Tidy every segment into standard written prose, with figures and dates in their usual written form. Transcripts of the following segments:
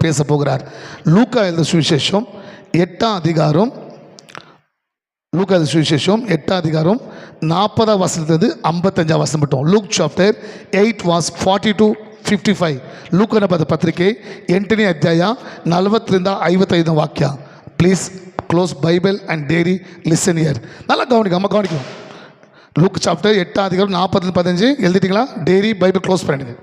பேச போகிறார். லூக்கா எழுதின சுவிசேஷம் 8ஆம் அதிகாரம், லூக்கா எழுதின சுவிசேஷம் 8ஆம் அதிகாரம் 40ஆம் வசனத்திலிருந்து 55ஆம் வசனம் மட்டும். Look chapter 8 verse 40 to 55. ಲೂಕನ ಬರೆದ ಪತ್ರಿಕೆ 8ನೇ ಅಧ್ಯಾಯ 40ರಿಂದ 55 ವಾಕ್ಯ. Please close Bible and dairy listen year. நல்லா கவனிக்கும், அம்மா கவனிக்கும். லூக் சாப்டர் 8ஆம் அதிகாரம் 40-15 எழுதிட்டிங்களா? டெய்ரி பைபிள் க்ளோஸ் பண்ணிடுங்க.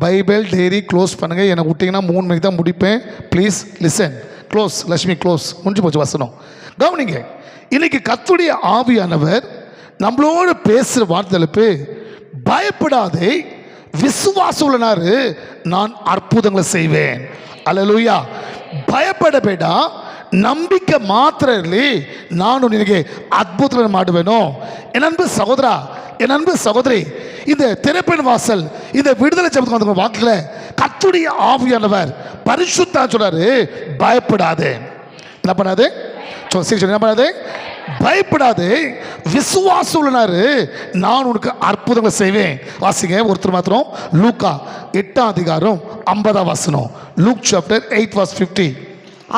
பைபிள் டெய்ரி க்ளோஸ் பண்ணுங்கள். எனக்கு விட்டிங்கன்னா 3 மணிக்கு தான் முடிப்பேன். Please listen. Close Lakshmi close. முடிஞ்சு போச்சு வசனம். கவனிங்க. இன்னைக்கு கர்த்தருடைய ஆவியானவர் நம்மளோடு பேசுகிற வார்த்தைகளுக்கு பயப்படாதே, விசுவாசம் உள்ளனாரு நான் அற்புதங்களை செய்வேன். அல்லேலூயா. பயப்பட ಬೇಡ, ನಂಬಿಕೆ ಮಾತ್ರ ಇರಲಿ, ನಾನು ನಿನಗೆ ಅದ್ಭುತಗಳನ್ನು ಮಾಡುವೆನು. என் அன்பு சகோதரா, என் அன்பு சகோதரி, இந்த திறப்பின் வாசல், இந்த விடுதலை ஜெபத்துக்கு வந்த வாக்குல கர்த்தருடைய ஆவியானவர் பரிசுத்தா சொல்றாரு, பயப்படாதே. என்ன பண்ணாதே? என்ன பண்ணாதே? பயப்படாதே, விசுவாசம் உள்ளனாரு நான் உனக்கு அற்புதங்களை செய்வேன். வாசிங்க ஒருத்தர் மாத்திரம். லூக்கா 8ஆம் அதிகாரம் 50ஆம் வசனம். Look chapter 8 verse 50.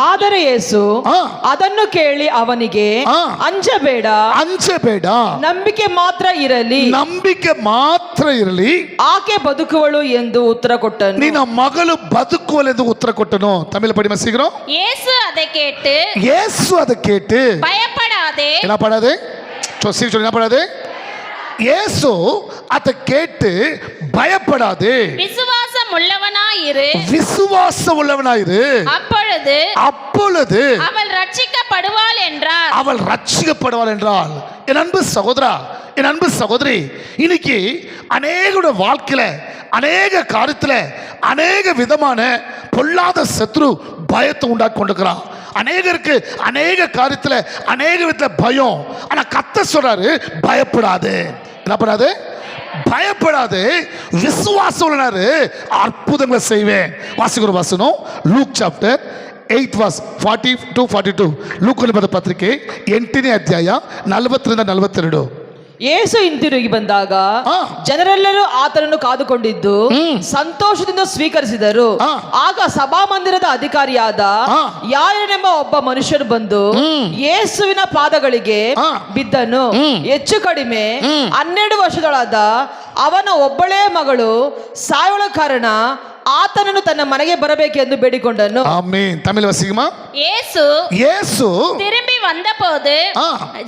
ಆದರೆ ಯೇಸು ಅದನ್ನು ಕೇಳಿ ಅವನಿಗೆ, ಅಂಜಬೇಡ, ಅಂಜಬೇಡ, ನಂಬಿಕೆ ಮಾತ್ರ ಇರಲಿ, ನಂಬಿಕೆ ಮಾತ್ರ ಇರಲಿ, ಆಕೆ ಬದುಕುವಳು ಎಂದು ಉತ್ತರ ಕೊಟ್ಟನು. ನಿನ್ನ ಮಗಳು ಬದುಕುವಳು ಎಂದು ಉತ್ತರ ಕೊಟ್ಟನು. ತಮಿಳು ಪಡಿ சீக்கிரம். இயேசு அதை கேட்டு பயப்படாதே. என்ன படாதே? சீக்கிரம் என்ன படாதே? இயேசு அதை கேட்டு பயப்படாதே, விசுவாசம் உள்ளவனாயிரு, விசுவாசம் உள்ளவனாயிரு, அப்பொழுது அவள் ரட்சிக்கப்படுவாள் என்றார். அவள் ரட்சிக்கப்படுவாள் என்றால். என் அன்பு சகோதரா, என் அன்பு சகோதரி, இன்னைக்கு அநேக வாழ்க்கையில, அநேக காரியத்துல, அநேக விதமான பொல்லாத சத்ரு பயத்தை உண்டாக்கி கொண்டிருக்கிறான். அநேகருக்கு அநேக காரியத்துல, அநேக விதத்துல பயம். ஆனா கர்த்தர் சொல்றாரு, பயப்படாதே. என்ன பண்ணாது? பயப்படாது, விசுவாசம் உள்ளனாரு அற்புதங்களை செய்வேன். வாசிக்கிற வசனம் லூக் சாப்டர் 8 verse 40 to 42. ಲೂಕನ ಬರೆದ ಪತ್ರಿಕೆ 8ನೇ ಅಧ್ಯಾಯ 40-42. ಯೇಸು ಹಿಂತಿರುಗಿ ಬಂದಾಗ ಜನರೆಲ್ಲರೂ ಆತನನ್ನು ಕಾದುಕೊಂಡಿದ್ದು ಸಂತೋಷದಿಂದ ಸ್ವೀಕರಿಸಿದರು. ಆಗ ಸಭಾಮಂದಿರದ ಅಧಿಕಾರಿಯಾದ ಯಾಯನೆಂಬ ಒಬ್ಬ ಮನುಷ್ಯನು ಬಂದು ಯೇಸುವಿನ ಪಾದಗಳಿಗೆ ಬಿದ್ದನು. ಹೆಚ್ಚು ಕಡಿಮೆ 12 ವರ್ಷದೊಳಾದ ಅವನ ಒಬ್ಬಳೇ ಮಗಳು ಸಾಯುವ ಕಾರಣ ಆತನನ್ನು ತನ್ನ ಮನೆಗೆ ಬರಬೇಕೆಂದು ಬೇಡಿಕೊಂಡನು. ஆமென். தமிழ் வாசிக்குமா? இயேசு திரும்பி வந்தபோது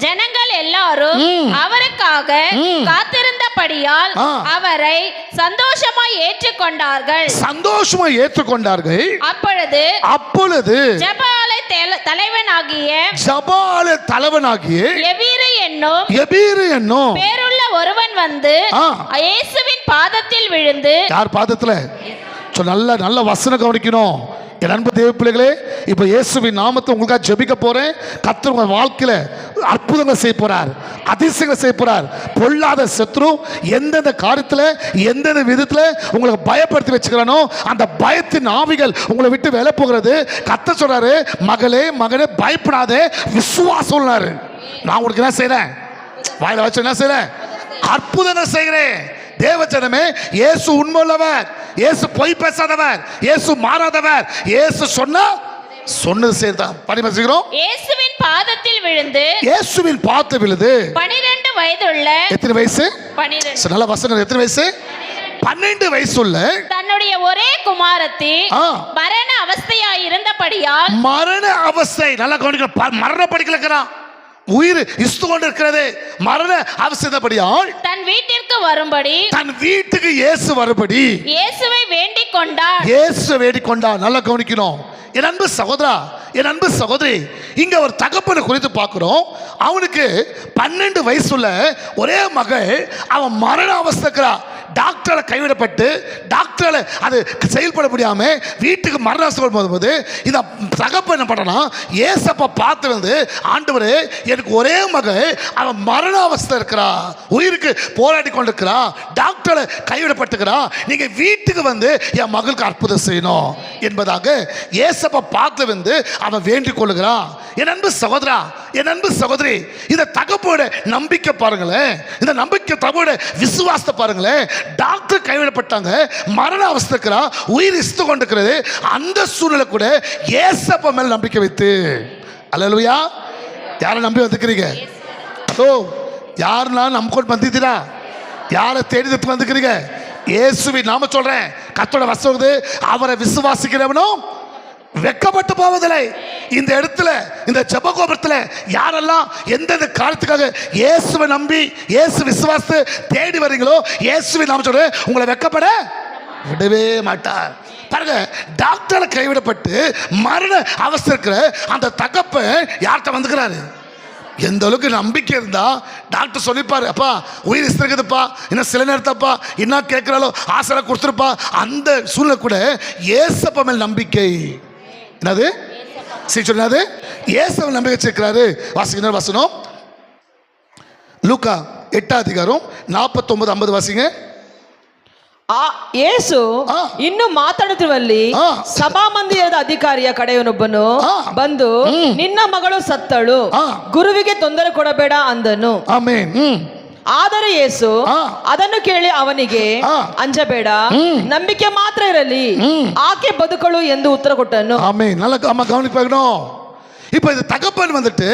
ஜனங்கள் எல்லாரும் அவருக்காக காத்திருந்தபடியால் அவரை சந்தோஷமாய் ஏற்றுக்கொண்டார்கள். அப்பொழுது ஜெப ஆலய தலைவனாகிய எபிரு என்னும் பேருள்ள ஒருவன் வந்து இயேசுவின் பாதத்தில் விழுந்து. யார் பாதத்துல? நல்ல நல்ல வசனம் கவனிக்கணும். என் அன்பு தேவ பிள்ளைகளே, இப்போ இயேசுவின் நாமத்தை உங்களுக்காக ஜெபிக்க போறேன். கர்த்தர் உங்க வாழ்க்கையில அற்புதங்களை செய்ய போறார், அதிசயங்களை செய்ய போறார். பொல்லாத சத்ரு எந்தெந்த காரியத்துல, எந்தெந்த விதத்துல உங்களுக்கு பயப்படுத்தி வச்சுக்கிறானோ அந்த பயத்தின் ஆவிகள் உங்களை விட்டு வெளியே போகிறது. கர்த்தர் சொல்றாரு, மகளே மகனே பயப்படாதே, விசுவாசம் உள்ளாரு. நான் உங்களுக்கு என்ன செய்றேன்? வாயில வச்சு என்ன செய்றேன்? அற்புதங்கள் செய்கிறேன். தேவஜனமே, இயேசு உண்மையுள்ளவர், இயேசு பொய் பேசாதவர், இயேசு மாறாதவர். இயேசு சொன்னது செய்தான். படிமசிக்கிறோம். இயேசுவின் பாதத்தில் விழுந்து 12 வயதுள்ள. எத்தனை வயசு? 12. நல்ல வசனம். எத்தனை வயசு? 12 வயசுள்ள தன்னுடைய ஒரே குமாரத்தி மரண அவஸ்தையாய் இருந்தபடியால். மரண அவஸ்தை. நல்லா கவனிக்கணும். மரண படிக்கலக்கிறான், உயிர் இஸ்து கொண்டு இருக்கிறது. மரண அவசியப்படியால் தன் வீட்டிற்கு வரும்படி, தன் வீட்டுக்கு இயேசு வரும்படி இயேசுவை வேண்டிக் கொண்டார். நல்லா கவனிக்கணும். என் அன்பு சகோதரா, என் அன்பு சகோதரி, இங்க ஒரு தகப்பனை குறித்து பார்க்கிறோம். அவனுக்கு 12 வயசுள்ள ஒரே மகள், அவன் மரண அவஸ்தைக்கிறா. டாக்டரை கைவிடப்பட்டு, டாக்டரை அது செயல்பட முடியாம வீட்டுக்கு மரண போது இந்த தகப்பன் என்ன பண்ணனா, ஏசப்பா பார்த்து வந்து, ஆண்டவரே எனக்கு ஒரே மகள், அவன் மரண அவஸ்தை இருக்கிறா, உயிருக்கு போராடி கொண்டிருக்கிறா, டாக்டர் டாக்டர் கைவிடப்பட்டுக்கிறான், நீங்க வீட்டுக்கு வந்து என் மகளுக்கு அற்புதம் செய்யணும் என்பதாக ஏசப்பா பார்த்து வந்து அவன் வேண்டிக் கொள்ளுகிறான். என் அன்பு சகோதரா, என் அன்பு சகோதரி, இந்த தகப்போட நம்பிக்கை பாருங்களேன், இந்த நம்பிக்கை தகப்போட விசுவாசத்தை பாருங்களேன். டாக்டர் கைவிடப்பட்டாங்க, மரண அவஸ்தைக்கிறா, உயிர் இஸ்து கொண்டிருக்கிறது. அந்த சூழ்நிலை கூட ஏசப்பா மேல நம்பிக்கை வைத்து, அல்லேலூயா, யாரை நம்பி வந்துக்கிறீங்க? ஓ, யாருன்னா நம்ம கொண்டு வந்துட்டீரா? யாரை தேடி வந்துக்கிறீங்க? இயேசுவை நாம சொல்றேன். கர்த்தரோட வசனம், அவரை விசுவாசிக்கிறவனும் வெட்கப்பட்டு போவதில்லை. இந்த இடத்துல, இந்த ஜெபகோபுரத்துல யாரெல்லாம் எந்தெந்த காரியத்துக்காக இயேசுவை நம்பி இயேசு விசுவாசத்தை தேடி வரீங்களோ, இயேசுவை நாம சொல்றேன், உங்களை வெட்கப்பட விடவே மாட்டார். பாருங்க, டாக்டர் கைவிடப்பட்டு மரண அவஸ்தை இருக்கிற அந்த தகப்பன் யார்கிட்ட வந்துக்கிறாரு? எந்த அளவுக்கு நம்பிக்கை இருந்தா டாக்டர் சொல்லிப்பாரு, அப்பா உயிர் இருக்குதுப்பா, இன்னும் சில நேரத்தப்பா என்ன கேட்கிறாலோ ஆசை கொடுத்துருப்பா. அந்த சூழ்நிலை கூட ஏசப்பா மேல் நம்பிக்கை, என்னது சொன்னது, ஏசப்பா நம்பிக்கை சேர்க்கிறாரு. வாசிக்கிற வசனம் லூக்கா 8ஆம் அதிகாரம் 49-50 வாசிங்க. ಯೇಸು ಇನ್ನು ಮಾತಾಡುತ್ತಿರುವಲ್ಲಿ ಸಭಾಮಂದಿರದ ಅಧಿಕಾರಿಯ ಕಡೆಯವನೊಬ್ಬನು ಬಂದು, ನಿನ್ನ ಮಗಳು ಸತ್ತಳು, ಗುರುವಿಗೆ ತೊಂದರೆ ಕೊಡಬೇಡ ಅಂದನು. ಆದರೆ ಯೇಸು ಅದನ್ನು ಕೇಳಿ ಅವನಿಗೆ, ಅಂಜಬೇಡ, ನಂಬಿಕೆ ಮಾತ್ರ ಇರಲಿ, ಆಕೆ ಬದುಕಳು ಎಂದು ಉತ್ತರ ಕೊಟ್ಟನು. கவனிப்பாகணும். இப்போ இந்த தகப்பன் வந்துட்டு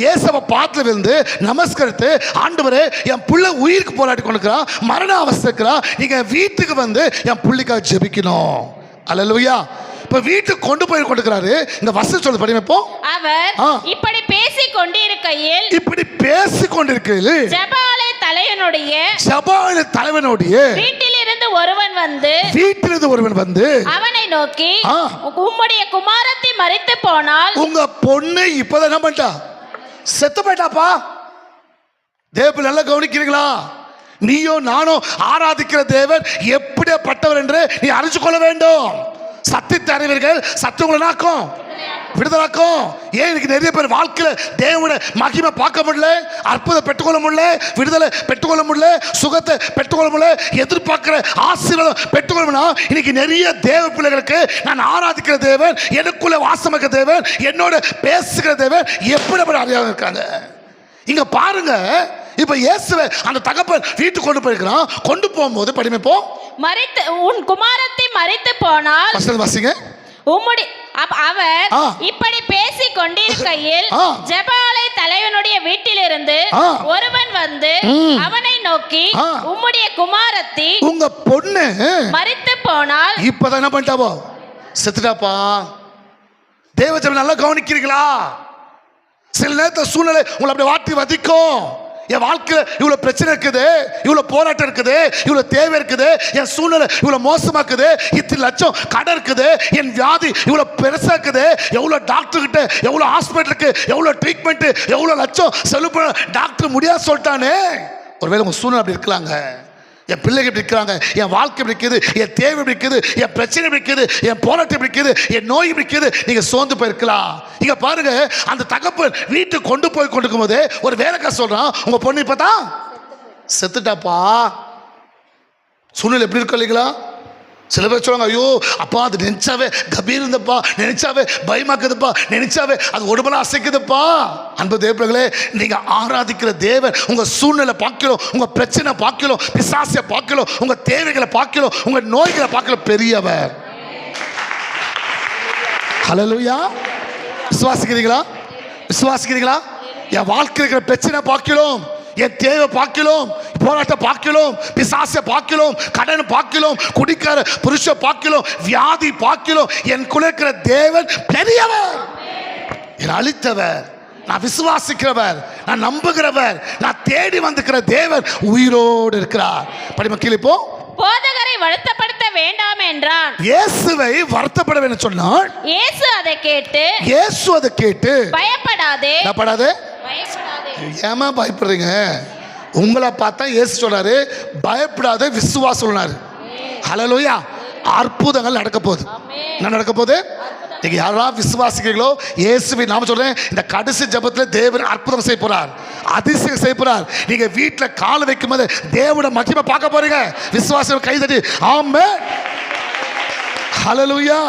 ஏசப்பா பாத்துல வந்து நமஸ்கரித்து, ஆண்டவரே என் புள்ள உயிருக்கு போராடி கொண்டிருக்கிறான், மரண அவஸ்தைக்கிறா, நீங்க வீட்டுக்கு வந்து என் புள்ளிக்காக ஜெபிக்கணும். அல்லேலூயா. இப்ப வீட்டுக்கு கொண்டு போய் கொண்டிருக்கிறாரு. இந்த வசனம் சொல்ல படிப்போம். அவர் இப்படி பேசிக் கொண்டிருக்கையில் ஜெபாலய தலைவனுடைய வீட்டிலிருந்து ஒருவன் வந்து அவனை நோக்கி, உம்முடைய குமாரத்தி மரித்து போனால், உங்க பொண்ணு இப்பதான் என்ன பண்ணிட்டா? செத்து போயிட்டாப்பா. தேவ நல்லா கவனிக்கிறீங்களா? நீயோ நானோ ஆராதிக்கிற தேவன் எப்படிப்பட்டவர் என்று நீ அறிஞ்சு கொள்ள வேண்டும். சத்தியத்தை அறிவீர்கள், சத்தியங்களை நாக்கும் விடுதலாக்கும். ஏன் இன்னைக்கு நிறைய பேர் வாழ்க்கையில தேவனோட மகிமை பார்க்க முடியல, அற்புதம் பெற்றுக்கொள்ள முடியல, விடுதலை பெற்றுக்கொள்ள முடியல, சுகத்தை பெற்றுக்கொள்ள முடியல, எதிர்பார்க்கிற ஆசீர்வாதம் பெற்றுக்கொள்ள. இன்னைக்கு நிறைய தேவ பிள்ளைகளுக்கு நான் ஆராதிக்கிற தேவன், எனக்குள்ள வாசமிக்கிற தேவன், என்னோட பேசுகிற தேவன் எப்படி அறியாம இருக்காங்க. இங்க பாருங்க, இப்ப இயேசுவை அந்த தகப்பன் வீட்டுக்கு கொண்டு போயிருக்கிறான். கொண்டு போகும்போது படிமைப்போம், மரித்து உன் குமாரத்தி மரித்து போனால், வாசிங்க. அவர் இப்படி பேசிக் கொண்டிருக்கையில் ஜெபாலய தலைவனுடைய வீட்டிலிருந்து ஒருவன் வந்து அவனை நோக்கி, உம்முடைய குமாரத்தி, உங்க பொண்ணு மரித்து போனால், இப்பதான் என்ன பண்ணிட்டாவோ? செத்துட்டாப்பா. தேவஜனம் நல்லா கவனிக்கிறீங்களா? சில நேரத்தில் சூழ்நிலை உங்களை அப்படி வாட்டி வதிக்கும். என் வாழ்க்கையில் இவ்வளோ பிரச்சனை இருக்குது, இவ்வளோ போராட்டம் இருக்குது, இவ்வளோ தேவை இருக்குது, என் சூழ்நிலை இவ்வளோ மோசமாக்குது, இத்தனை லட்சம் கடன் இருக்குது, என் வியாதி இவ்வளோ பெருசாக இருக்குது, எவ்வளோ டாக்டர்கிட்ட, எவ்வளோ ஹாஸ்பிட்டலுக்கு, எவ்வளோ ட்ரீட்மெண்ட்டு, எவ்வளோ லட்சம் செலவு பண்ண டாக்டர் முடியாது சொல்லிட்டானே. ஒருவேளை உங்கள் சூழ்நிலை அப்படி இருக்கலாங்க. என் பிள்ளைகள் இப்படி இருக்கிறாங்க, என் வாழ்க்கை இப்படி இருக்குது, என் தேவை இப்படி இருக்குது, என் பிரச்சனை இப்படி இருக்குது, என் போராட்டம் இப்படி இருக்குது, என் நோய் இப்படி இருக்குது, நீங்க சோர்ந்து போயிருக்கலாம். இங்க பாருங்க, அந்த தகப்பன் வீட்டுக்கு கொண்டு போய் கொண்டிருக்கும் போது ஒரு வேலைக்கார சொல்றான், உங்க பொண்ணு இப்பதான் செத்துட்டாப்பா. சூழ்நிலை எப்படி இருக்கு இல்லைங்களா? சில பேர் சொல்லுவாங்க, ஐயோ அப்பா அது நினைச்சாவே கபீர் இருந்தப்பா, நினைச்சாவே பயமாக்குதுப்பா, நினைச்சாவே அது உடம்பெல்லாம் அசைக்குதுப்பா. அன்பு தேவர்களே, நீங்க ஆராதிக்கிற தேவன் உங்க சூழ்நிலை பார்க்கலும், உங்க பிரச்சனை பார்க்கலும், பிசாசை பார்க்கலும், உங்க தேவைகளை பார்க்கலும், உங்க நோய்களை பார்க்கலும் பெரியவர். ஹல்லேலூயா. விசுவாசிக்கிறீங்களா? விசுவாசிக்கிறீங்களா? என் வாழ்க்கை இருக்கிற பிரச்சனை பார்க்கலும், என் தேவை பார்க்கலும், போராட்டம் பார்க்கலும், பிசாசை பார்க்கலும், கடன் பார்க்கலும், குடிக்கார புருஷ பார்க்கலும், வியாதி பார்க்கலும், என் குலைக்கிற தேவன் பெரியவர், என் அளித்தவர், நான் விசுவாசிக்கிறவர், நான் நம்புகிறவர், நான் தேடி வந்துக்கிற தேவன் உயிரோடு இருக்கிறார். படிமா கீழே போ. போதகரை வருத்தப்படுத்த வேண்டாம் என்றான். இயேசுவை வருத்தப்பட வேண்டும் சொன்னான். இயேசு அதை கேட்டு பயப்படாதே, ஏமா பயப்படுறீங்க? உங்களை பார்த்தா இயேசு சொல்றாரு, பயப்படாத, விசுவாசம் சொன்னாரு. ஹல்லேலூயா. அற்புதங்கள் நடக்க போகுது. என்ன நடக்க போகுது? நீங்க யாரெல்லாம் விசுவாசிக்கிறீங்களோ, இயேசுவை நாம சொல்றேன், இந்த கடைசி ஜெபத்தில் தேவன் அற்புதம் செய்ய போறார். அதிசயம் செய்ய போறார். நீங்க வீட்டுல கால் வைக்கும் போது தேவனோட மகிமை பார்க்க போறீங்க. விசுவாசம் கைதட்டி ஆமென் ஹல்லேலூயா.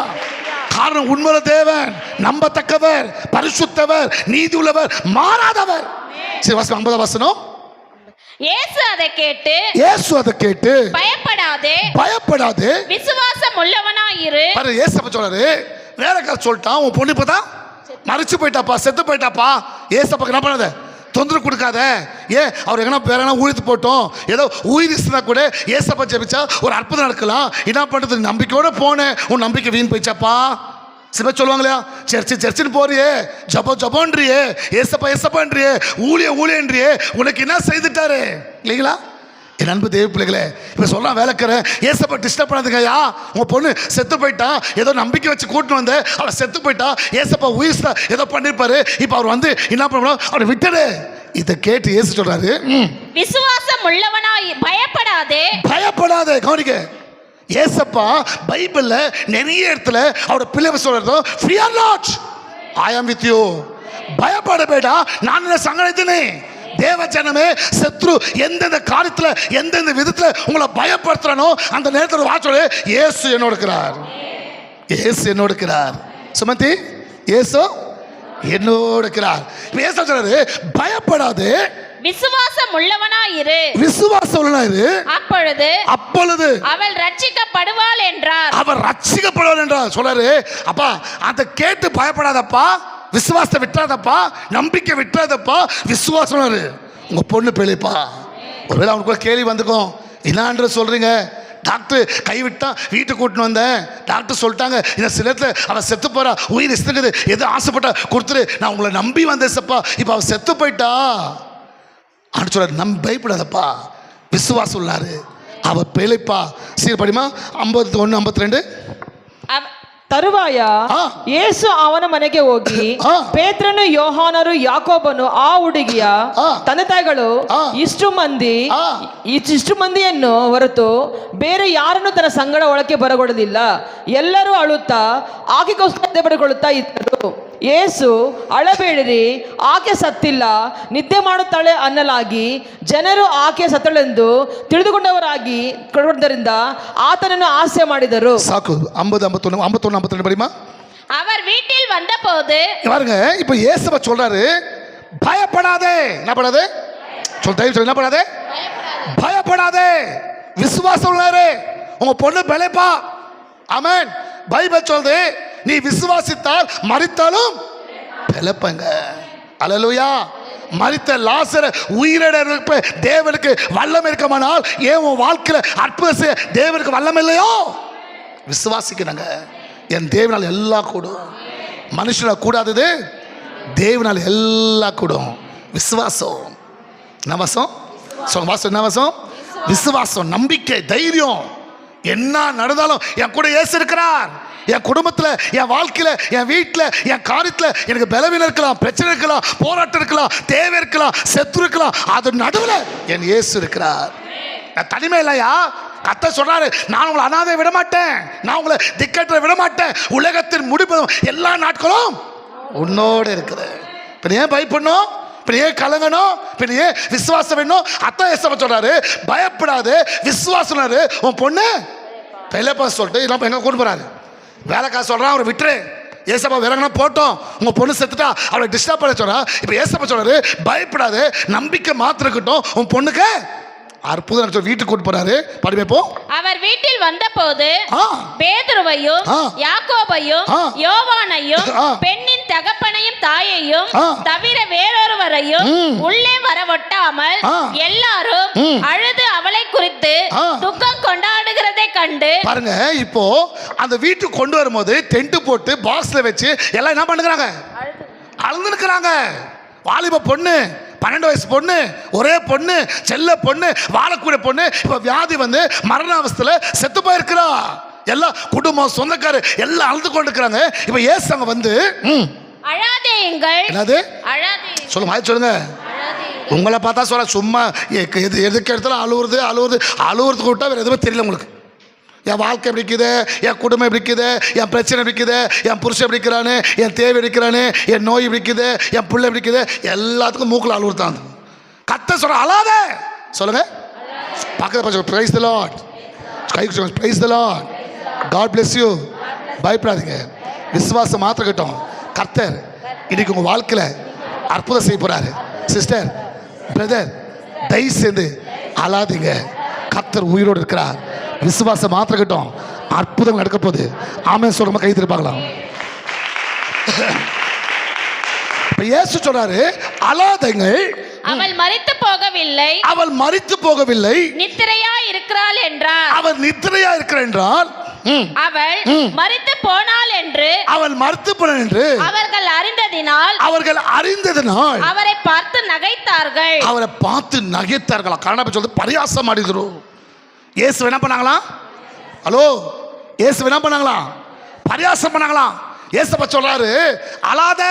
காரணம் உண்மையுள்ள தேவன், நம்பத்தக்கவர், பரிசுத்தவர், நீதி உள்ளவர், மாறாதவர். சரி வாசம் 50 வசனம். இயேசு அதை கேட்டு பயப்படாதே விசுவாசம் உள்ளவனாயிரு. பாரு இயேசு சொல்றாரு, வேலைக்கார சொல்லிட்டான் உன் பொண்ணு இப்பதான் மறிச்சு போயிட்டாப்பா, செத்து போயிட்டாப்பா. ஏசப்பாக்கு என்ன பண்ணாத, தொந்தரவு கொடுக்காத. ஏன் அவர் எங்கன்னா வேற எங்கன்னா ஊழித்து போட்டோம், ஏதோ ஊழிச்சுனா கூட ஏசப்பா ஜெபிச்சா ஒரு அற்புதம் நடக்கலாம். என்ன பண்றது, நம்பிக்கையோட போனேன், உன் நம்பிக்கை வீண் போயிச்சாப்பா. சில சொல்லுவாங்க இல்லையா, சர்ச்சுன்னு போறியே, ஜபோன்றியே, ஏசப்பான்றியே, ஊழியன்றியே, உனக்கு என்ன செய்துட்டாரு இல்லைங்களா? என் அன்பு தேவ பிள்ளைகளே, இப்போ சொல்கிறான் வேலைக்காரன், ஏசப்பா டிஸ்டர்ப் பண்ணாதுங்கய்யா, உங்கள் பொண்ணு செத்து போயிட்டா, ஏதோ நம்பிக்கை வச்சு கூட்டின்னு வந்தேன், அவள் செத்து போயிட்டா, ஏசப்பா உயிர்ஸ்தா ஏதோ பண்ணியிருப்பாரு, இப்போ அவர் வந்து என்ன பண்ணணும், அவரை விட்டுடு. இதை கேட்டு ஏசு சொல்றாரு, விசுவாசம் உள்ளவனாய் பயப்படாதே. கவனிக்க, ஏசப்பா பைபிள்ல நிறைய இடத்துல அவரோட பிள்ளைங்க சொல்றதோ, fear not, I am with you, பயப்பட வேடா, நான் சங்கடத்தினே. தேவ ஜனமே, சத்ரு எந்தெந்த காரியத்துல எந்தெந்த விதத்துல உங்களை பயப்படுத்துறானோ அந்த நேரத்தில் வாச்சோட இயேசு என்னோடு இருக்கிறார், இயேசு என்னோடு இருக்கிறார். சுமதி, இயேசு என்னோடு இருக்கிறார். இயேசு சொல்றாரு, பயப்படாதே, விசுவாசம் உள்ளவனாயிரு. அப்பொழுது அவள் ரட்சிக்கப்படுவாள் என்றார். அவர் ரட்சிக்கப்படுவாள் என்றார். சொல்றாரு, அப்பா அதை கேட்டு பயப்படாதப்பா, விசுவாசத்தை விட்டுறாதப்பா, நம்பிக்கை விட்டுறாதப்பா, விசுவாசம் உங்க பொண்ணு பிழைப்பா. ஒருவேளை அவனுக்குள்ள கேள்வி வந்துக்கும், என்னான்ற சொல்றீங்க, டாக்டர் கைவிட்டா வீட்டுக்கு கூட்டின்னு வந்தேன், டாக்டர் சொல்லிட்டாங்க இந்த சிலத்துல அவள் செத்து போறா, உயிர் இஸ்துக்குது, எது ஆசைப்பட்டா கொடுத்துரு, நான் உங்களை நம்பி வந்தேன் சப்பா, இப்போ அவள் செத்து போயிட்டா. ஆண்டு சொல்றாரு, பயப்படாதப்பா, விசுவாசம் உள்ளாரு, அவ பிழைப்பா. சீர் படிமா 51 52. ತರುವಾಯ ಯೇಸು ಅವನ ಮನೆಗೆ ಹೋಗಿ ಪೇತ್ರನು ಯೋಹಾನರು ಯಾಕೋಬನು ಆ ಹುಡುಗಿಯ ತಂದೆ ತಾಯಿಗಳು ಇಷ್ಟು ಮಂದಿಯನ್ನು ಹೊರತು ಬೇರೆ ಯಾರನ್ನು ತನ್ನ ಸಂಗಡ ಒಳಕ್ಕೆ ಬರಗೊಡಲಿಲ್ಲ. ಎಲ್ಲರೂ ಅಳುತ್ತಾ ಆಕೆಗೋಸ್ಕರ ಪಡೆದುಕೊಳ್ಳುತ್ತಾ ಇದ್ದರು. ಯೇಸು ಅಳಬೇಡಿರಿ, ಆಕೆ ಸತ್ತಿಲ್ಲ, ನಿದ್ದೆ ಮಾಡುತ್ತಾಳೆ ಅನ್ನಲಾಗಿ ಜನರು ಆಕೆ ಸತ್ತಳೆಂದು ತಿಳಿದುಕೊಂಡವರಾಗಿದ್ದರಿಂದ ಆತನನ್ನು ಹಾಸ್ಯ ಮಾಡಿದರು. ಸಾಕು. 50 51 52 படிமா. அவர் வீட்டில் வந்தபோது பாருங்க, இப்போ இயேசுவ சொல்றாரு, பயப்படாதே. என்ன பண்ணாதே சொல்றேன், என்ன பண்ணாதே, பயப்படாதே, விசுவாசம் உள்ளாரு, உங்க பொண்ணு பிழைப்பா. ஆமென். பைபிள் சொல்லுது, நீ விசுவாசித்தால் மரித்தாலும் பிழைப்பங்க. அல்லேலூயா. மரித்த லாசரை உயிரோட தேவனுக்கு வல்லமை இருக்கமானால் ஏன் உன் வாழ்க்கையில அற்புதம் செய்ய தேவனுக்கு வல்லமை இல்லையோ? விசுவாசிக்கிறாங்க. என் தேவனால் எல்லாம் கூடும். மனுஷனால் கூடாதது தேவனால் எல்லாம் கூடும். விசுவாசம் நவசம், நவசம், விசுவாசம், நம்பிக்கை, தைரியம். என்ன நடந்தாலும் என் கூட இயேசு இருக்கிறார். என் குடும்பத்தில், என் வாழ்க்கையில், என் வீட்டில், என் காரியத்தில் எனக்கு பலவீனம் இருக்கலாம், பிரச்சனை இருக்கலாம், போராட்டம் இருக்கலாம், தேவை இருக்கலாம், செத்து இருக்கலாம், அது நடுவில் என் இயேசு இருக்கிறார். நான் தனிமை இல்லையா? கர்த்தர் சொல்றாரு, நான் உங்களை அனாதை விட மாட்டேன், நான் உங்களை திக்கற்ற விட மாட்டேன், உலகத்தின் முடிப்பதும் எல்லா நாட்களும் உன்னோடு இருக்குது. இப்போ ஏன் பயப்படணும், இப்போ ஏன் கலங்கணும், இப்போ ஏன் விசுவாசம் வேணும்? அத்தான் ஏசப்பா சொல்றாரு, பயப்படாது, விசுவாசம் உன் பொண்ணு பிழைப்பா சொல்லிட்டு எல்லாம் எங்க கொண்டு போறாரு. வேலைக்கார சொல்றான், அவரை விட்டுரு, ஏசப்பா விறகுனா போட்டோம், உங்க பொண்ணு செத்துட்டா, அவளை டிஸ்டர்ப் பண்ண சொல்றா. இப்போ ஏசப்பா சொல்றாரு, பயப்படாது, நம்பிக்கை மாத்திரம் இருக்கட்டும், உன் பொண்ணுக்கு அற்புதம் வீட்டுக்கு கூட்டு போறாரு. படிப்போம். அவர் வீட்டில் வந்தபோது பேதுருவையும் யாக்கோபையும் யோவானையும் பெண்ணின் தகப்பனையும் தாயையும் தவிர வேறொருவரையும் உள்ளே வரவொட்டாமல் எல்லாரும் அழுது அவளை குறித்து துக்கம் கொண்டாடுகிறதை கண்டு. பாருங்க, இப்போ அந்த வீட்டுக்கு கொண்டு வரும்போது டென்ட் போட்டு பாக்ஸ்ல வச்சு எல்லாம் என்ன பண்ணுறாங்க, அழுது நிற்கிறாங்க. வாலிப பொண்ணு, 12 வயசு பொண்ணு, ஒரே பொண்ணு, செல்ல பொண்ணு, வாழக்கூடிய பொண்ணு, இப்ப வியாதி வந்து மரண அவஸ்தையில செத்து போயிருக்கிறா. எல்லா குடும்பம், சொந்தக்காரு எல்லாம் அழுது கொண்டு இருக்கிறாங்க. இப்ப ஏசு அங்க வந்து அழாதேங்கள். என்னது சொல்லுங்க, சொல்லுங்க. உங்களை பார்த்தா சொல்ல, சும்மா எதுக்கு எடுத்தாலும் அழுவுறது விட்டா வேற எதுவுமே தெரியல உங்களுக்கு. என் வாழ்க்கை எப்படி இருக்குது, என் குடும்பம் எப்படி இருக்குது, என் பிரச்சனை எப்படி இருக்குது, என் புருஷன் எப்படி இருக்கிறானு, என் தேவை இருக்கிறானு, என் நோய் எப்படி இருக்குது, என் பிள்ளை எப்படி இருக்குது, எல்லாத்துக்கும் மூக்கில் அழுவுறதான். கர்த்தர் சொல்ற அழாத. சொல்லுங்க பக்கத்துல பிரைஸ் தி லார்ட். கை praise the Lord. God bless you. பயப்படாதீங்க, விசுவாசம் மாத்திரக்கட்டும். கர்த்தர் இன்னைக்கு உங்க வாழ்க்கையில அற்புதம் செய்ய போறாரு. சிஸ்டர், பிரதர், தயவு செய்து அழாதீங்க. கர்த்தர் உயிரோடு இருக்கிறார். விசுவாசம் மாத்திரக்கட்டும், அற்புதம் நடக்க போகுது. ஆமென் சொல்றமா கை திருப்பாங்களாம். இயேசு சொல்றாரு அழாதீங்கள், அவள் மரித்து போகவில்லை, அவள் மரித்து போகவில்லை, நித்திரையா இருக்கிறாள் என்றார். அவள் நித்திரையா இருக்கிறாள் என்றால் அவள் மரித்து போனாள் என்று, அவள் மரித்து போனாள் என்று அவர்கள் அறிந்ததினால் அவரை பார்த்து நகைத்தார்கள். அவரை பார்த்து நகைத்தார்களா? கர்நாடக சொல்றது பரியாசம் ஆடிதுரும். இயேசு என்ன பண்ணாங்களா? ஹலோ, இயேசு என்ன பண்ணாங்களா? பரியாசம் பண்ணாங்களா? இயேசு சொல்றாரு அழாத,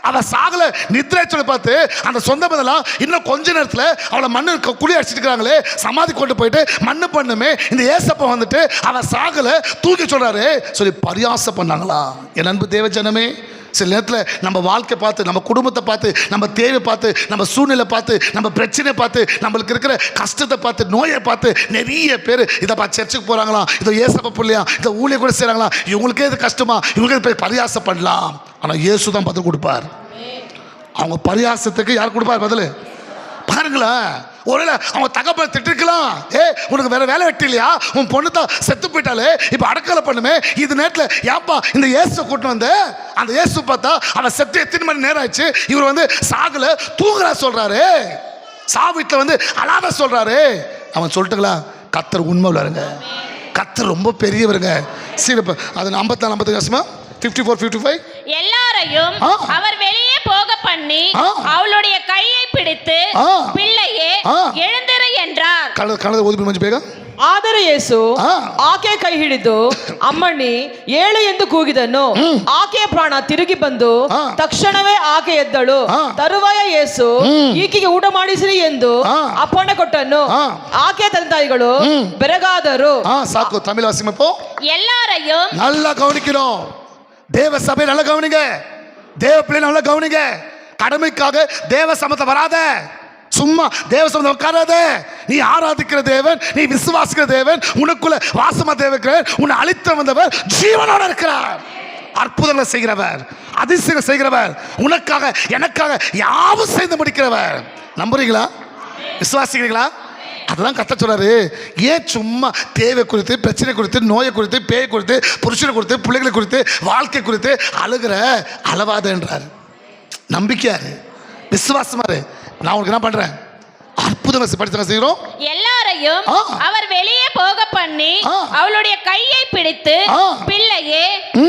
அவ சாகல, நித்திரை சொல்லி பார்த்து அந்த சொந்த பதிலாம் இன்னும் கொஞ்ச நேரத்தில் அவளை மண்ணு குழி அடிச்சிருக்கிறாங்களே, சமாதி கொண்டு போயிட்டு மண்ணு பண்ணுமே, இந்த ஏசப்பா வந்துட்டு அவ சாகல தூக்கி சொல்றாரு சொல்லி பரியாசம் பண்ணாங்களா? என் அன்பு தேவ ஜனமே, சில நேரத்தில் நம்ம வாழ்க்கை பார்த்து, நம்ம குடும்பத்தை பார்த்து, நம்ம தேவை பார்த்து, நம்ம சூழ்நிலை பார்த்து, நம்ம பிரச்சனை பார்த்து, நம்மளுக்கு இருக்கிற கஷ்டத்தை பார்த்து, நோயை பார்த்து நிறைய பேர் இதை பார்த்து சர்ச்சுக்கு போகிறாங்களாம், இதை ஏசப்பா பிள்ளையா, இதை ஊழிய கூட செய்கிறாங்களா, இவங்களுக்கே இது கஷ்டமா, இவங்களுக்கே போய் பரியாசம் பண்ணலாம். ஆனால் இயேசு தான் பதில் கொடுப்பார். அவங்க பரியாசத்துக்கு யார் கொடுப்பார் பதில்? பாருங்களேன், ஒருவேளை அவங்க தகப்பனை திட்டிருக்கலாம், உனக்கு வேற வேலை வெட்டி இல்லையா, உன் பொண்ணு தான் செத்து போயிட்டாலே, இப்போ அடக்கலை பண்ணுமே, இது நேரத்தில் ஏப்பா இந்த இயேசு கூட்டு வந்து, அந்த இயேசு பார்த்தா அவன் செத்து எத்தனை மணி நேரம் ஆச்சு, இவர் வந்து சாகல தூங்குறா சொல்றாரு, சாவிட்டில் வந்து அழாத சொல்றாரு. அவன் சொல்லிட்டுங்களா, கர்த்தர் உண்மை உள்ளாருங்க, கர்த்தர் ரொம்ப பெரியவருங்க. சரி, அது 54 50 வருஷமா 54 55 எல்லாரையும் அவர் வெளியே போக பண்ணி அவளுடைய கையை பிடித்து பிள்ளையே எழுந்திரு என்றார். ಕನ್ನಡ ಓದಿ ಮಂಜು ಬೇಗ. ಆದರೆ ಯೇಸು ಆಕೆ ಕೈ ಹಿಡಿದು ಅಮ್ಮಣ್ಣಿ ಏಳು ಎಂದು ಕೂಗಿದನು. ಆಕೆಯ ಪ್ರಾಣ ತಿರುಗಿ ಬಂದು ತಕ್ಷಣವೇ ಆಕೆ ಎದ್ದಳು. ತರುವಾಯ ಯೇಸು ಈಕೆಗೆ ಊಟ ಮಾಡಿಸಿರಿ ಎಂದು ಅಪ್ಪಣೆ ಕೊಟ್ಟನು. ಆಕೆಯ ತಂದೆ ತಾಯಿಗಳು ಬೆರಗಾದರು. ಸಾಕು, ತಮಿಳು ವಾಸಿಮಪ್ಪು. எல்லாரையும் நல்லா கவனிக்கணும். தேவ சபை நல்லா கவனிங்க, தேவ பிள்ளை நல்லா கவனிங்க. கடமைக்காக தேவ சமத்தை வராத, சும்மா தேவ சமத்தை உட்காராத. நீ ஆராதிக்கிற தேவன், நீ விசுவாசிக்கிற தேவன், உனக்குள்ள வாசமா தேவன் உன்னை அழித்த வந்தவர் ஜீவனோட இருக்கிறார். அற்புதங்களை செய்கிறவர், அதிசயம் செய்கிறவர், உனக்காக எனக்காக யாவும் செய்து முடிக்கிறவர். நம்புறீங்களா? விசுவாசிக்கிறீங்களா? அதெல்லாம் கத்த சொல்றாரு. ஏன் சும்மா தேவை குறித்து, பிரச்சனை குறித்து, நோயை குறித்து, பேய் குறித்து, புருஷனை குறித்து, பிள்ளைகளை குறித்து, வாழ்க்கை குறித்து அழுகிற அளவாதன்றார். நம்பிக்கையாரு, விசுவாசமாரு. நான் உனக்கு என்ன பண்றேன்? அற்புதம் படித்த செய்கிறோம். எல்லாரையும் அவர் வெளியே போக பண்ணி அவளுடைய கையை பிடித்து பிள்ளையே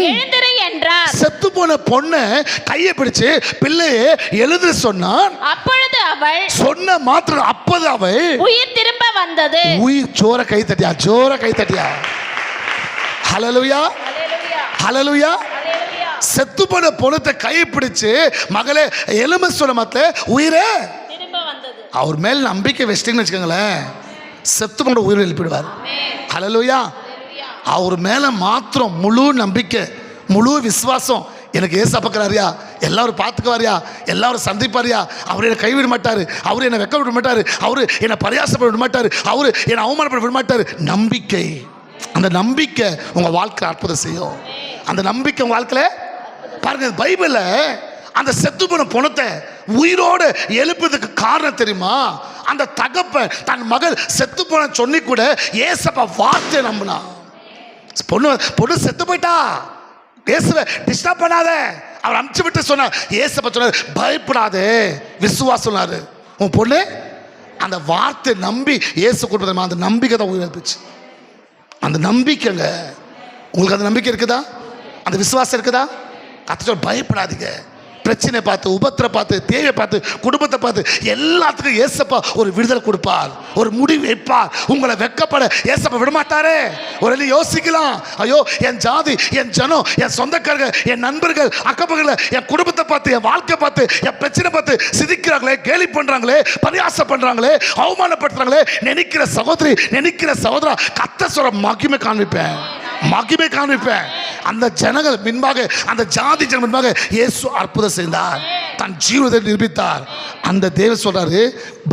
எழுந்திரு என்றார். செத்து போன பொண்ணு கையை பிடிச்சு பிள்ளையே எழுந்திரு சொன்னான். அப்பொழுது அவள் சொன்ன மாத்திரம் அப்போது அவள் உயிர் திரும்ப வந்தது. உயிர் ஜோர கை தட்டியா, ஜோர கை தட்டியா. ஹல்லேலூயா, ஹல்லேலூயா. செத்து போன பொண்ணத்தை கையை பிடிச்சு மகளே எலும்பு சொன்ன மாத்திர உயிரே அவர் மேல் நம்பிக்கை வச்சிட்டீங்கன்னு வச்சுக்கோங்களேன், செத்து கொண்ட உயிரை எழுப்பிடுவார். ஹல்லேலூயா. அவர் மேலே மாத்திரம் முழு நம்பிக்கை, முழு விசுவாசம். எனக்கு ஏசு பார்க்குறாரியா, எல்லாரும் பார்த்துக்குவாரியா, எல்லாரும் சந்திப்பாரியா, அவர் என்னை கைவிட மாட்டார், அவர் என்னை வெக்க விட மாட்டார், அவர் என்னை பரியாசப்பட விட மாட்டார், அவர் என்னை அவமானப்பட விட மாட்டார். நம்பிக்கை, அந்த நம்பிக்கை உங்கள் வாழ்க்கை அற்புதம் செய்யும். அந்த நம்பிக்கை உங்கள் வாழ்க்கையில் பாருங்க. பைபிளில் அந்த செத்து போன பொணத்தை உயிரோடு எழுப்பதுக்கு காரணம் தெரியுமா? அந்த தகப்பன் தன் மகள் செத்து போன சொன்னி கூட ஏசப்பா வார்த்தை நம்பினா. பொண்ணு செத்து போயிட்டா, இயேசுவை டிஸ்டர்ப் பண்ணாத, அவர் அனுப்பிச்சு விட்டு சொன்னார். ஏசப்பா சொன்னார், பயப்படாதே, விசுவாசம் சொன்னாரு. உன் பொண்ணு அந்த வார்த்தை நம்பி இயேசு கொடுப்பது, அந்த நம்பிக்கை தான் உயிரிழந்துச்சு. அந்த நம்பிக்கைங்க உங்களுக்கு, அந்த நம்பிக்கை இருக்குதா? அந்த விசுவாசம் இருக்குதா? கத்த பயப்படாதீங்க. பிரச்சனை பார்த்து, உபத்திர பார்த்து, தேவை பார்த்து, குடும்பத்தை பார்த்து எல்லாத்துக்கும் ஏசப்பா ஒரு விடுதலை கொடுப்பார், ஒரு முடிவு வைப்பார். உங்களை வெக்கப்பட ஏசப்பா விடமாட்டாரே. ஒரு யோசிக்கலாம், ஐயோ என் ஜாதி, என் ஜனம், என் சொந்தக்காரர்கள், என் நண்பர்கள், அக்கப்பகல என் குடும்பத்தை பார்த்து, என் வாழ்க்கை பார்த்து, என் பிரச்சனை பார்த்து சிரிக்கிறாங்களே, கேலி பண்றாங்களே, பரியாசம் பண்றாங்களே, அவமானப்படுத்துறாங்களே. நினைக்கிற சகோதரி, நினைக்கிற சகோதரா, கத்த சொல்ற மகிமை காண்பிப்பேன், மகிமை காண்பிப்பேன். அந்த ஜனங்கள் முன்பாக, அந்த ஜாதி ஜனம் முன்பாக இயேசு அற்புதம் செய்தார். தன் ஜீவனை நிரூபித்தார். அந்த தேவன் சொல்றாரு,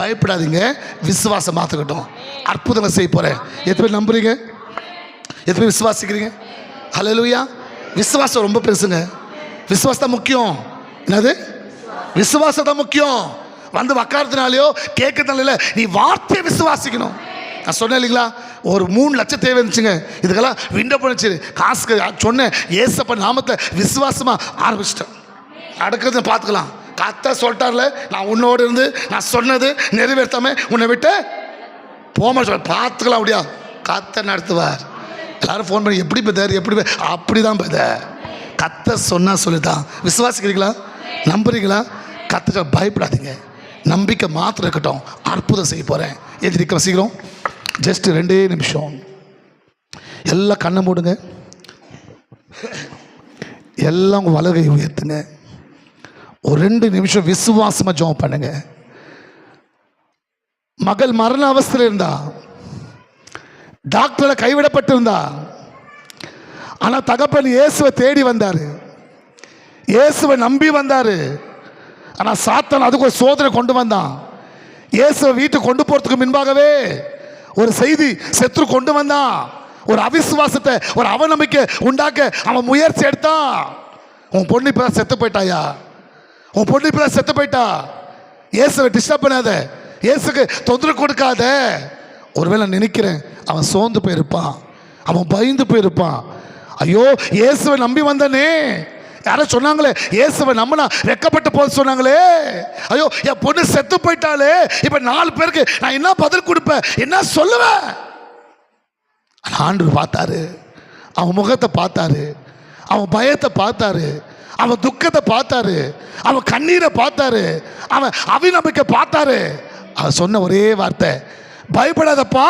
பயப்படாதீங்க, விசுவாசம் மாத்துக்கட்டும், அற்புதங்களை செய்ய போறேன். எத்தனை பேர் நம்புறீங்க? எத்தனை பேர் விசுவாசிக்கிறீங்க? ஹல்லேலூயா. விசுவாசம் ரொம்ப பெருசுங்க. விசுவாசம் தான் முக்கியம். என்னது? விசுவாசம் தான் முக்கியம். வந்து உக்காரத்தினாலையோ கேட்கறதுனால நீ வார்த்தையை விசுவாசிக்கணும். நான் சொன்னேன் இல்லைங்களா, ஒரு 3 லட்சம் தேவை இருந்துச்சுங்க, இதுக்கெல்லாம் விண்டோ பண்ணிச்சு காசுக்கு சொன்னேன். ஏசப்ப நாமத்தை விசுவாசமா ஆரம்பிச்சிட்டேன். நடக்கிறது பார்த்துக்கலாம். கத்த சொல்லிட்டார்ல, நான் உன்னோடு இருந்து நான் சொன்னது நிறைவேற்றாம உன்னை விட்டு போமா சொல்ல பார்த்துக்கலாம். அப்படியா கத்த நடத்துவார். எல்லாரும் ஃபோன் பண்ணி எப்படி பெதார் எப்படி அப்படிதான் பெதார். கத்த சொன்னா சொல்லிதான். விசுவாசிக்கிறீங்களா? நம்புறீங்களா? கத்த பயப்படாதீங்க, நம்பிக்கை மாத்திரம் இருக்கட்டும், அற்புதம் செய்ய போறேன். எதிர்க்க சீக்கிரம், ஜஸ்ட் 2 நிமிஷம். எல்லாம் கண்ணை மூடுங்க, எல்லாம் உங்கள் வலகை உயர்த்துங்க. ஒரு 2 நிமிஷம் விசுவாசமா ஜெபம் பண்ணுங்க. மகள் மரண அவஸ்தையில் இருந்தா, டாக்டரை கைவிடப்பட்டிருந்தா, ஆனா தகப்பன் இயேசுவை தேடி வந்தாரு, இயேசுவை நம்பி வந்தாரு. ஆனா சாத்தான் அதுக்கு ஒரு சோதனை கொண்டு வந்தான். இயேசுவை வீட்டுக்கு கொண்டு போறதுக்கு முன்பாகவே ஒரு செய்தி செத்து கொண்டு வந்தான். ஒரு அவிசுவாசத்தை, ஒரு அவநம்பிக்கை உண்டாக்க அவன் முயற்சி எடுத்தான். உன் பொண்ணு இப்ப செத்து போயிட்டாயா? உன் பொண்ணு இப்ப செத்து போயிட்டா. இயேசுவை டிஸ்டர்ப் பண்ணாத, இயேசுக்கு தொந்தரவு கொடுக்காத. ஒருவேளை நினைக்கிறேன் அவன் சோர்ந்து போயிருப்பான், அவன் பயந்து போயிருப்பான். ஐயோ இயேசுவை நம்பி வந்தனே, யாரோ சொன்னாங்களே இயேசுவை நம்பினா வெக்கப்பட்டு போக சொன்னாங்களே, ஐயோ என் பொண்ணு செத்து போயிட்டாலே, இப்ப 4 பேருக்கு நான் என்ன பதில் கொடுப்பேன், என்ன சொல்லுவேன்? ஆண்டவர் பார்த்தாரு, அவன் முகத்தை பார்த்தாரு, அவன் பயத்தை பார்த்தாரு, அவன் துக்கத்தை பார்த்தாரு, அவன் கண்ணீரை பார்த்தாரு, அவன் அவிநம்பிக்கை பார்த்தாரு. அவன் சொன்ன ஒரே வார்த்தை, பயப்படாதப்பா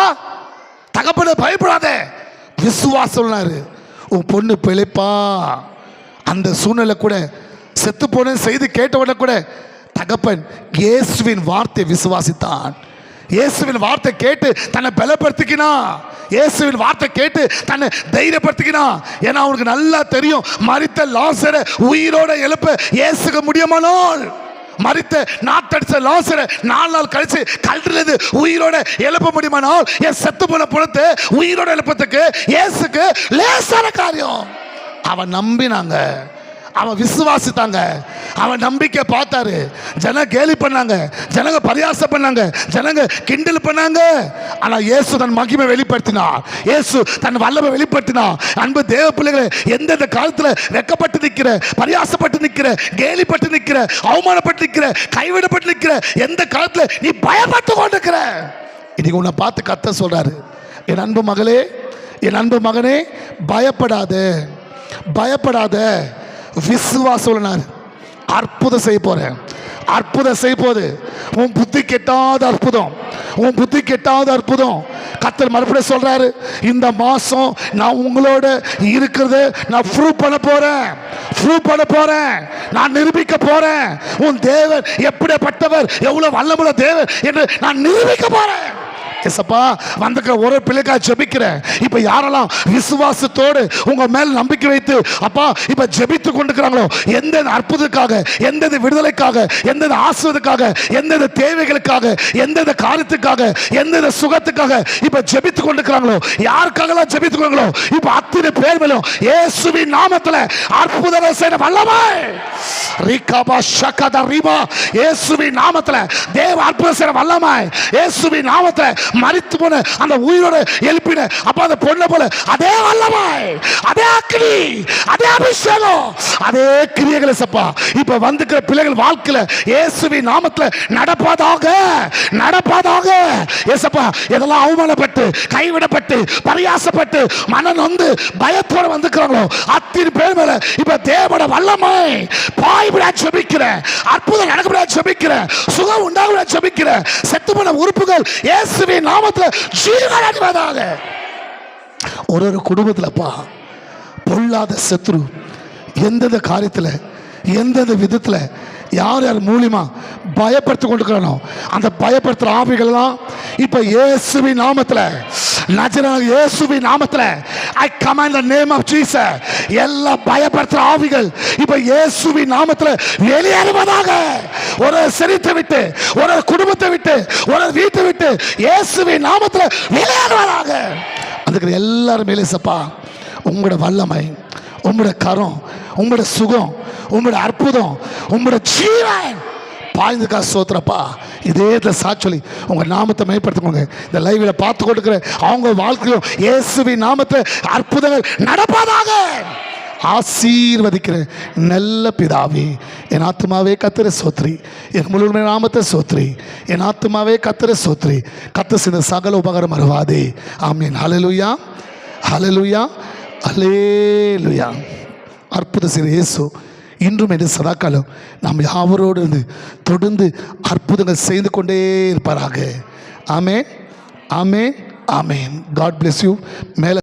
தகப்பன, பயப்படாத, விசுவாசம். உன் பொண்ணு பிழைப்பா. அந்த சூழ்நிலை கூட, செத்து போன செய்தி கேட்டவுடனே கூட தகப்பன் இயேசுவின் வார்த்தை விசுவாசித்தான். இயேசுவின் வார்த்தை கேட்டு தன்னை பலப்படுத்திக்கினா, இயேசுவின் வார்த்தை கேட்டு தன்னை தைரியப்படுத்திக்கினா. ஏன்னா அவனுக்கு நல்லா தெரியும், மரித்த லாசரை உயிரோட எழுப்ப இயேசுக்கு முடியுமானால், மரித்த நாட்டடிச்ச லாசரை 4 நாள் கழிச்சு கல்றிலிருந்து உயிரோட எழுப்ப முடியுமானால், என் செத்து போன புறத்தை உயிரோட எழுப்பத்துக்கு இயேசுக்கு லேசான காரியம். அவன் நம்பினாங்க, அவன் விசுவாசித்தாங்க, அவன் நம்பிக்கை பார்த்தாரு. ஜன கேலி பண்ணாங்க, ஜனங்க பரியாசம் பண்ணாங்க, ஜனங்க கிண்டல் பண்ணாங்க. ஆனா இயேசு தன் மகிமை வெளிப்படுத்தினார், இயேசு தன் வல்லமை வெளிப்படுத்தினார். அன்பு தேவ பிள்ளைகளே, எந்தெந்த காலத்துல வெக்கப்பட்டு நிக்கிற, பரியாசப்பட்டு நிக்கிற, கேலிப்பட்டு நிக்கிற, அவமானப்பட்டு நிக்கிற, கைவிடப்பட்டு நிக்கிற, எந்த காலத்துல நீ பயப்பட்டு கொண்டிருக்கிற, இன்னைக்கு உன்னை பார்த்து கத்த சொல்றாரு, என் அன்பு மகளே, என் அன்பு மகனே, பயப்படாத, பயப்படாத, விசுவாசம். அற்புதம் செய்ய போறேன், அற்புதம் செய்ய போது. உன் புத்தி கெட்டாத அற்புதம், உன் புத்தி கெட்டாத அற்புதம். கர்த்தர் மறுபடியும் சொல்றாரு, இந்த மாசம் நான் உங்களோட இருக்கிறது நான் ப்ரூவ் பண்ண போறேன், ப்ரூவ் பண்ண போறேன், நான் நிரூபிக்க போறேன். உன் தேவன் எப்படிப்பட்டவர், எவ்வளவு வல்லமுள்ள தேவன் என்று நான் நிரூபிக்க போறேன். ஏசப்பா, வந்திருக்கிற ஒரு பிள்ளைக்காக ஜெபிக்கிறேன். இப்ப யாரெல்லாம் விசுவாசத்தோடு உங்க மேல் நம்பிக்கை வைத்து அப்பா இப்ப ஜெபித்து கொண்டிருக்கிறாங்களோ, எந்தெந்த அற்புதத்துக்காக, எந்தெந்த விடுதலைக்காக, எந்தெந்த ஆசீர்வாதத்துக்காக, எந்தெந்த தேவைகளுக்காக, எந்தெந்த காரியத்துக்காக, எந்தெந்த சுகத்துக்காக இப்ப ஜெபித்து கொண்டிருக்கிறாங்களோ, யாருக்காகலாம் ஜெபித்து கொண்டிருக்கிறோம், இப்ப அத்தனை பேர் மேலும் இயேசுவின் நாமத்துல அற்புதங்கள் செய்ய வல்லமை. ரிகபா ஷகத ரிபா, இயேசுவின் நாமத்துல தேவ அற்புதம் செய்ய வல்லமை. இயேசுவின் நாமத்துல மரித்து போன அந்த உயிரோட எழுப்பின அப்ப அந்த பொண்ணை போல அதே வல்லமை, அதே அக்கினி, அதே அபிஷேகம், அதே கிரியைகளை சப்பா இப்ப வந்துக்கிற பிள்ளைகள் வாழ்க்கையில இயேசுவின் நாமத்துல நடப்பதாக, நடப்பதாக. ஏசப்பா, எதெல்லாம் அவமானப்பட்டு, கைவிடப்பட்டு, பரியாசப்பட்டு, மனம் வந்து பயத்தோட வந்துக்கிறாங்களோ அத்தனை பேர் மேல இப்ப தேவட வல்லமை பாய்விட ஜெபிக்கிறேன், அற்புதம் நடக்கவிட ஜெபிக்கிறேன், சுகம் உண்டாக ஜெபிக்கிறேன். செத்து போன உறுப்புகள் இயேசுவின் நாமத்தில் ஜீவன் அடைவதாக. ஒரு குடும்பத்திலப்பா பொல்லாத சத்துரு எந்தெந்த காரியத்தில், எந்தெந்த விதத்தில், யார் யார் மூலியமா பயப்படுத்தி கொண்டிருக்கிறானோ அந்த பயப்படுத்துற ஆவிகள் எல்லாம் இப்ப இயேசுவின் நாமத்துல, நஜரேயனாகிய இயேசுவின் நாமத்துல I command the name of Jesus. எல்லா பயப்படுத்துற ஆவிகள் இப்ப இயேசுவின் நாமத்துல வெளியேறுவதாக. ஒரு சரீரத்தை விட்டு, ஒரு குடும்பத்தை விட்டு, ஒரு வீட்டை விட்டு இயேசுவின் நாமத்துல வெளியேறுவதாக. அதுக்கு எல்லாரும் மேலே சப்பா உங்களோட வல்லமை, உங்களோட கரம், உங்களோட சுகம், உங்களோட அற்புதம், உங்களோட ஜீவன் பாய்ந்துக்கா சோத்திரப்பா. இதே சாட்சி உங்க நாமத்தை மேம்படுத்திக்கோங்க. இந்த லைவ்ல பார்த்து கொடுக்கிற அவங்க வாழ்க்கையும் இயேசுவின் நாமத்தை அற்புதங்கள் நடப்பதாக. ஆசீர்வதிக்கிற நல்ல பிதாவே, என் ஆத்துமாவே கர்த்தரை சோத்ரி, என் முழு நாமத்தை சோத்ரி, என் ஆத்துமாவே கர்த்தரை சோத்ரி, கர்த்தர் செய்த சகல உபகாரம் மறவாதே. ஆமென். ஹல்லேலூயா, ஹல்லேலூயா, ஹல்லேலூயா. அற்புத செய்த இயேசு இன்றும் என்று சதாக்காலம் நாம் யாவரோடு இருந்து தொடர்ந்து அற்புதங்கள் செய்து கொண்டே இருப்பாராக. ஆமென், ஆமென், ஆமென். God bless you. மேலே